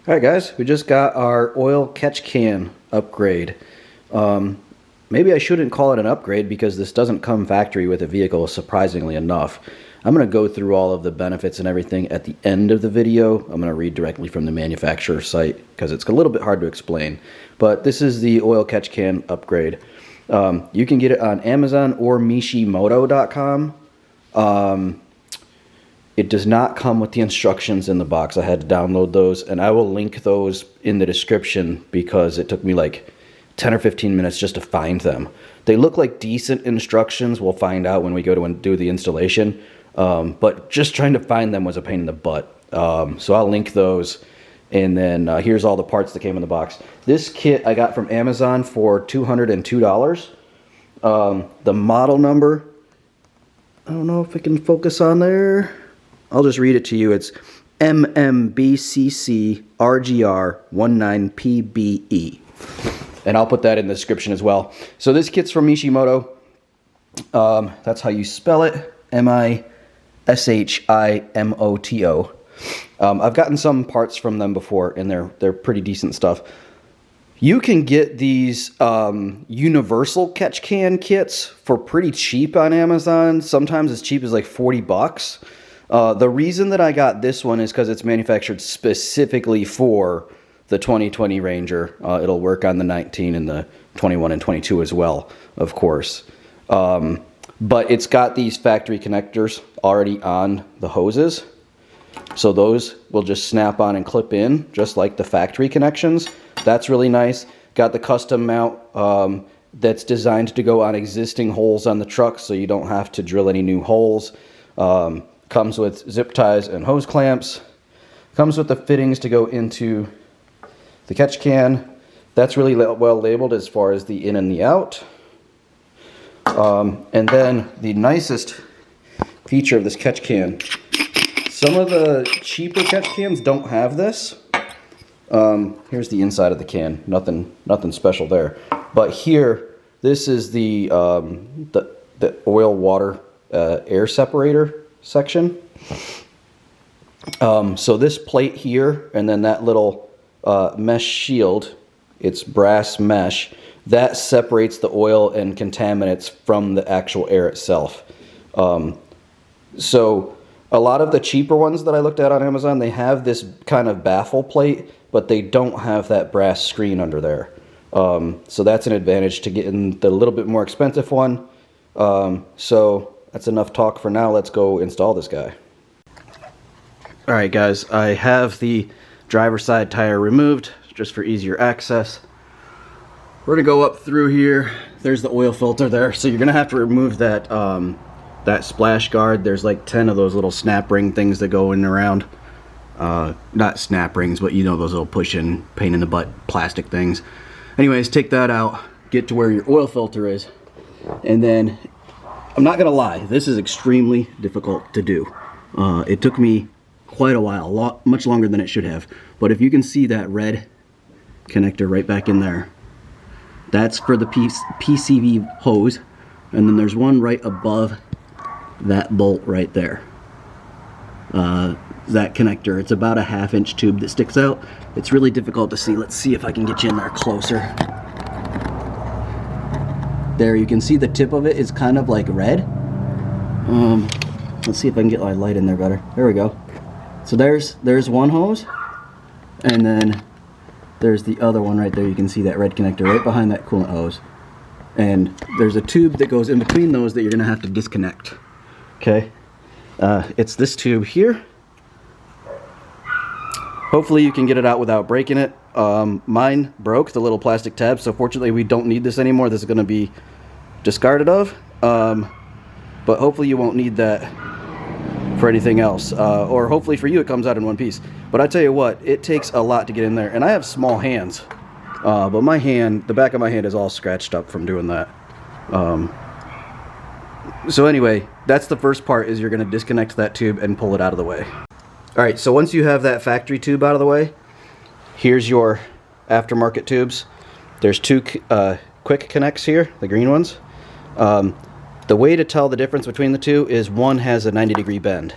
Alright guys, we just got our oil catch can upgrade. Maybe I shouldn't call it an upgrade because this doesn't come factory with a vehicle, surprisingly enough. I'm going to go through all of the benefits and everything at the end of the video. I'm going to read directly from the manufacturer site because it's a little bit hard to explain. But this is the oil catch can upgrade. You can get it on Amazon or Mishimoto.com. It does not come with the instructions in the box. I had to download those, and I will link those in the description because it took me like 10 or 15 minutes just to find them. They look like decent instructions. We'll find out when we go to do the installation. But just trying to find them was a pain in the butt. So I'll link those. And then here's all the parts that came in the box. This kit I got from Amazon for $202. The model number, I don't know if I can focus on there. I'll just read it to you. It's MMBCC-RGR19PBE. And I'll put that in the description as well. So this kit's from Mishimoto. That's how you spell it. M-I-S-H-I-M-O-T-O. I've gotten some parts from them before, and they're pretty decent stuff. You can get these universal catch can kits for pretty cheap on Amazon. Sometimes as cheap as like 40 bucks. The reason that I got this one is because it's manufactured specifically for the 2020 Ranger. It'll work on the 19 and the 21 and 22 as well, of course. But it's got these factory connectors already on the hoses. So those will just snap on and clip in, just like the factory connections. That's really nice. Got the custom mount that's designed to go on existing holes on the truck, so you don't have to drill any new holes. Comes with zip ties and hose clamps. Comes with the fittings to go into the catch can. That's really well labeled as far as the in and the out. And then the nicest feature of this catch can. Some of the cheaper catch cans don't have this. Here's the inside of the can. Nothing special there. But here, this is the oil water air separator section. So this plate here, and then that little mesh shield, it's brass mesh, that separates the oil and contaminants from the actual air itself. So a lot of the cheaper ones that I looked at on Amazon, they have this kind of baffle plate, but they don't have that brass screen under there. So that's an advantage to getting the little bit more expensive one. So that's enough talk for now. Let's go install this guy. Alright guys, I have the driver's side tire removed just for easier access. We're going to go up through here. There's the oil filter there. So you're going to have to remove that that splash guard. There's like 10 of those little snap ring things that go in and around. Not snap rings, but you know, those little push-in, pain in the butt plastic things. Anyways, take that out, get to where your oil filter is, and then, I'm not gonna lie, this is extremely difficult to do. It took me quite a while, much longer than it should have. But if you can see that red connector right back in there, that's for the PCV hose, and then there's one right above that bolt right there. That connector, it's about a 1/2 inch tube that sticks out. It's really difficult to see. Let's see if I can get you in there closer. There, you can see the tip of it is kind of like red. Let's see if I can get my light in there better. There we go. So there's one hose, and then there's the other one right there. You can see that red connector right behind that coolant hose. And there's a tube that goes in between those that you're gonna have to disconnect. Okay, it's this tube here. Hopefully you can get it out without breaking it. Mine broke, the little plastic tab, so fortunately we don't need this anymore. This is going to be discarded of. But hopefully you won't need that for anything else. Or hopefully for you it comes out in one piece. But I tell you what, it takes a lot to get in there. And I have small hands. But my hand, the back of my hand is all scratched up from doing that. So anyway, that's the first part, is you're going to disconnect that tube and pull it out of the way. Alright, so once you have that factory tube out of the way, here's your aftermarket tubes. There's two quick connects here, the green ones. The way to tell the difference between the two is one has a 90-degree bend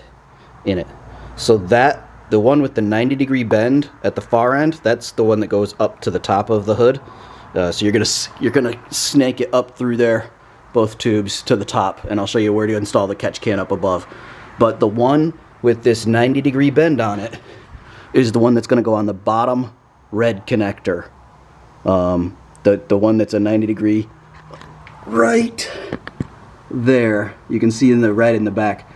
in it. So that the one with the 90-degree bend at the far end, that's the one that goes up to the top of the hood. So you're gonna snake it up through there, both tubes to the top, and I'll show you where to install the catch can up above. But the one with this 90-degree bend on it is the one that's gonna go on the bottom red connector. The one that's a 90-degree right there. You can see in the red in the back.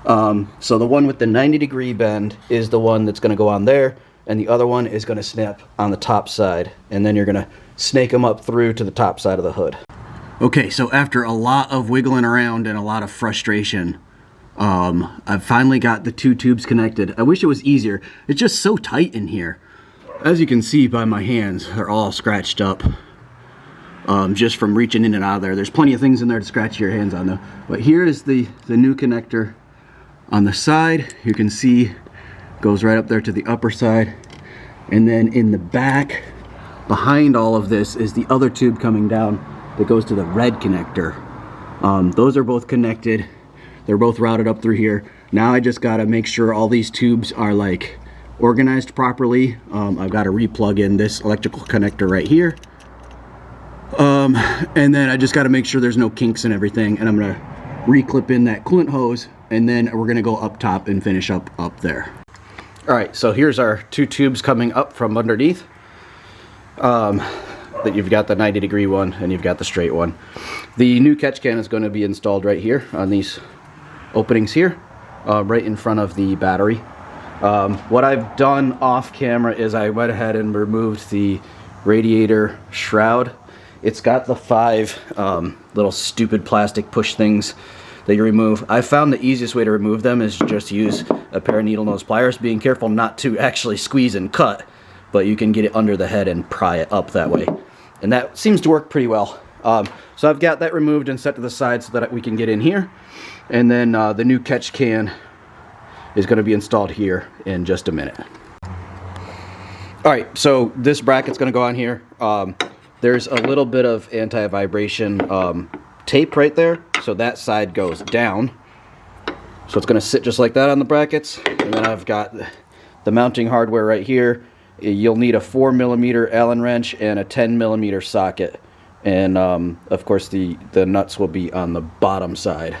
So the one with the 90-degree bend is the one that's going to go on there, and the other one is going to snap on the top side, and then you're going to snake them up through to the top side of the hood. Okay, so after a lot of wiggling around and a lot of frustration, I've finally got the two tubes connected. I wish it was easier. It's just so tight in here. As you can see by my hands, they're all scratched up. Just from reaching in and out of there. There's plenty of things in there to scratch your hands on though. But here is the new connector on the side. You can see goes right up there to the upper side. And then in the back, behind all of this, is the other tube coming down that goes to the red connector. Those are both connected. They're both routed up through here. Now I just gotta make sure all these tubes are like organized properly. I've got to re-plug in this electrical connector right here. And then I just got to make sure there's no kinks and everything, and I'm going to re-clip in that coolant hose, and then we're going to go up top and finish up there. Alright, so here's our two tubes coming up from underneath. That you've got the 90-degree one and you've got the straight one. The new catch can is going to be installed right here on these openings here, right in front of the battery. What I've done off camera is I went ahead and removed the radiator shroud. It's got the 5 little stupid plastic push things that you remove. I found the easiest way to remove them is just use a pair of needle nose pliers, being careful not to actually squeeze and cut, but you can get it under the head and pry it up that way. And that seems to work pretty well. So I've got that removed and set to the side so that we can get in here. And then the new catch can is going to be installed here in just a minute. Alright, so this bracket's going to go on here. There's a little bit of anti-vibration tape right there, so that side goes down. So it's going to sit just like that on the brackets. And then I've got the mounting hardware right here. You'll need a 4mm Allen wrench and a 10mm socket. And of course the nuts will be on the bottom side.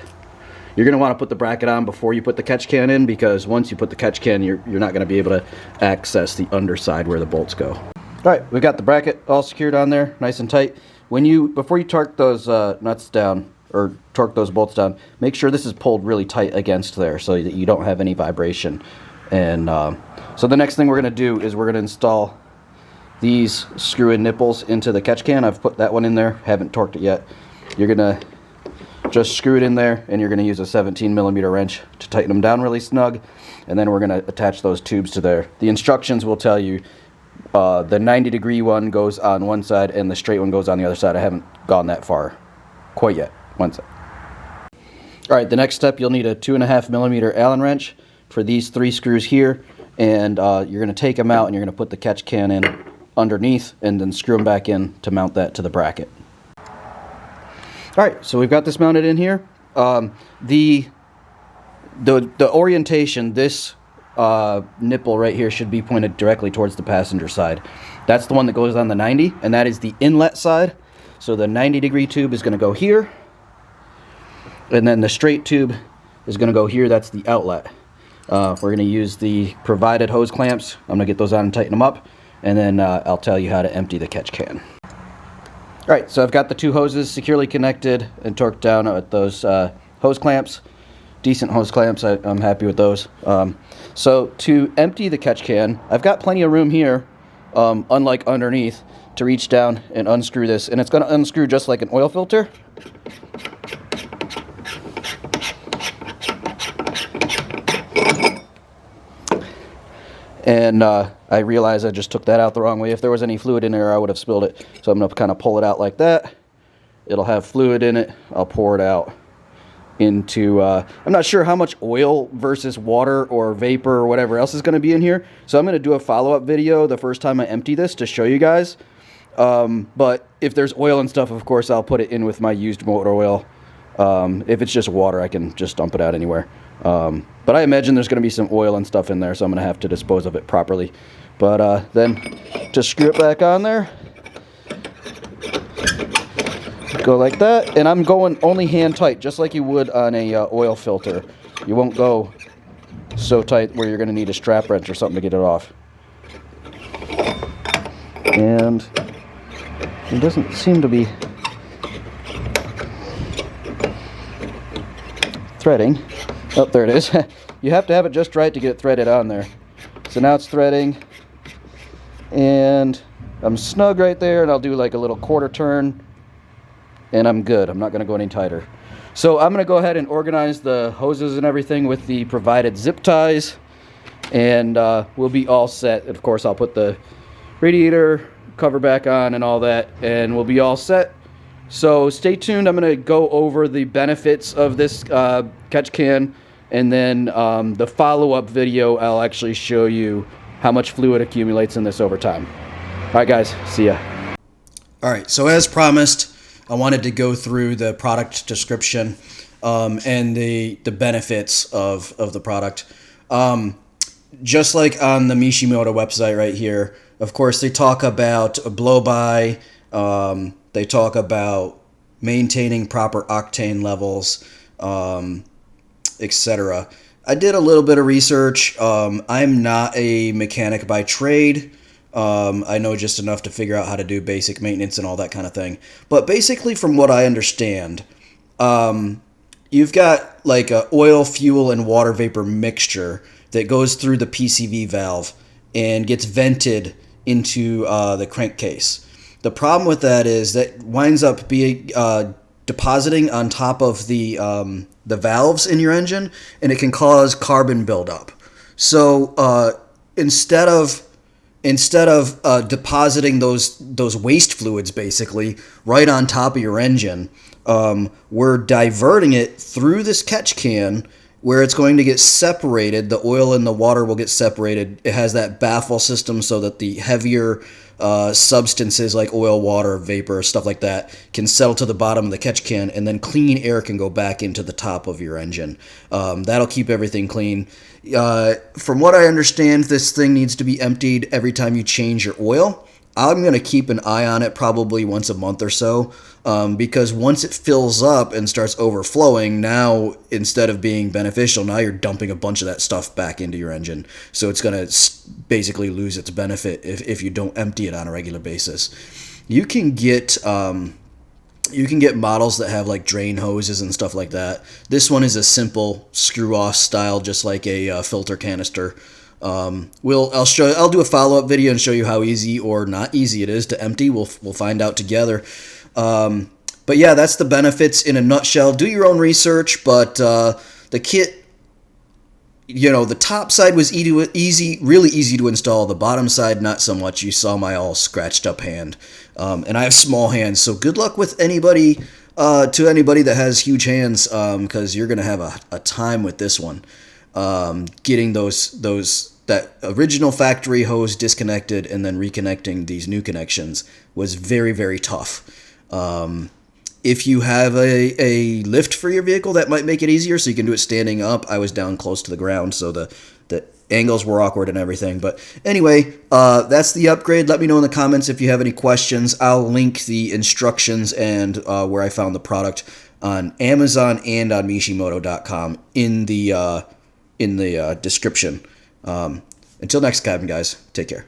You're going to want to put the bracket on before you put the catch can in, because once you put the catch can, you're not going to be able to access the underside where the bolts go. Alright, we've got the bracket all secured on there, nice and tight. Before you torque those nuts down, or torque those bolts down, make sure this is pulled really tight against there so that you don't have any vibration. And so the next thing we're going to do is we're going to install these screw and nipples into the catch can. I've put that one in there, haven't torqued it yet. You're going to just screw it in there, and you're going to use a 17mm wrench to tighten them down really snug, and then we're going to attach those tubes to there. The instructions will tell you the 90-degree one goes on one side and the straight one goes on the other side. I haven't gone that far quite yet. One side. Alright, the next step, you'll need a 2.5mm Allen wrench for these 3 screws here, and you're going to take them out and you're going to put the catch can in underneath and then screw them back in to mount that to the bracket. Alright, so we've got this mounted in here. The orientation, this nipple right here should be pointed directly towards the passenger side. That's the one that goes on the 90, and that is the inlet side. So the 90-degree tube is going to go here, and then the straight tube is going to go here. That's the outlet. We're going to use the provided hose clamps. I'm going to get those on and tighten them up, and then I'll tell you how to empty the catch can. Alright, so I've got the 2 hoses securely connected and torqued down with those hose clamps. Decent hose clamps, I'm happy with those. So to empty the catch can, I've got plenty of room here, unlike underneath, to reach down and unscrew this. And it's going to unscrew just like an oil filter. And I realized I just took that out the wrong way. If there was any fluid in there, I would have spilled it. So I'm going to kind of pull it out like that. It'll have fluid in it. I'll pour it out into, I'm not sure how much oil versus water or vapor or whatever else is going to be in here. So I'm going to do a follow-up video the first time I empty this to show you guys. But if there's oil and stuff, of course, I'll put it in with my used motor oil. If it's just water, I can just dump it out anywhere. But I imagine there's going to be some oil and stuff in there, so I'm going to have to dispose of it properly. But then just screw it back on there. Go like that, and I'm going only hand tight, just like you would on a oil filter. You won't go so tight where you're going to need a strap wrench or something to get it off. And it doesn't seem to be threading. Oh, there it is. You have to have it just right to get it threaded on there. So now it's threading, and I'm snug right there, and I'll do like a little quarter turn, and I'm good. I'm not going to go any tighter. So I'm going to go ahead and organize the hoses and everything with the provided zip ties, and we'll be all set. Of course, I'll put the radiator cover back on and all that, and we'll be all set. So stay tuned. I'm going to go over the benefits of this catch can, and then the follow-up video, I'll actually show you how much fluid accumulates in this over time. All right, guys, see ya. All right, so as promised, I wanted to go through the product description and the benefits of the product. Just like on the Mishimoto website right here, of course, they talk about a blow-by, they talk about maintaining proper octane levels, etc. I did a little bit of research. I'm not a mechanic by trade. I know just enough to figure out how to do basic maintenance and all that kind of thing. But basically, from what I understand, you've got like a oil, fuel, and water vapor mixture that goes through the PCV valve and gets vented into the crankcase. The problem with that is that winds up being depositing on top of the valves in your engine, and it can cause carbon buildup. So instead of depositing those waste fluids basically right on top of your engine, we're diverting it through this catch can where it's going to get separated. The oil and the water will get separated. It has that baffle system so that the heavier substances like oil, water, vapor, stuff like that can settle to the bottom of the catch can, and then clean air can go back into the top of your engine. That'll keep everything clean. From what I understand, this thing needs to be emptied every time you change your oil. I'm going to keep an eye on it probably once a month or so, because once it fills up and starts overflowing, now instead of being beneficial, now you're dumping a bunch of that stuff back into your engine. So it's going to basically lose its benefit if you don't empty it on a regular basis. You can get models that have like drain hoses and stuff like that. This one is a simple screw-off style, just like a filter canister. I'll do a follow-up video and show you how easy or not easy it is to empty. We'll find out together. But yeah, that's the benefits in a nutshell. Do your own research, but the kit, the top side was really easy to install. The bottom side, not so much. You saw my all scratched up hand. And I have small hands, so good luck with anybody that has huge hands, because you're going to have a time with this one. Getting that original factory hose disconnected and then reconnecting these new connections was very, very tough. If you have a lift for your vehicle, that might make it easier, so you can do it standing up. I was down close to the ground, so the angles were awkward and everything. But anyway, that's the upgrade. Let me know in the comments if you have any questions. I'll link the instructions and where I found the product on Amazon and on Mishimoto.com in the description. Until next time, guys, take care.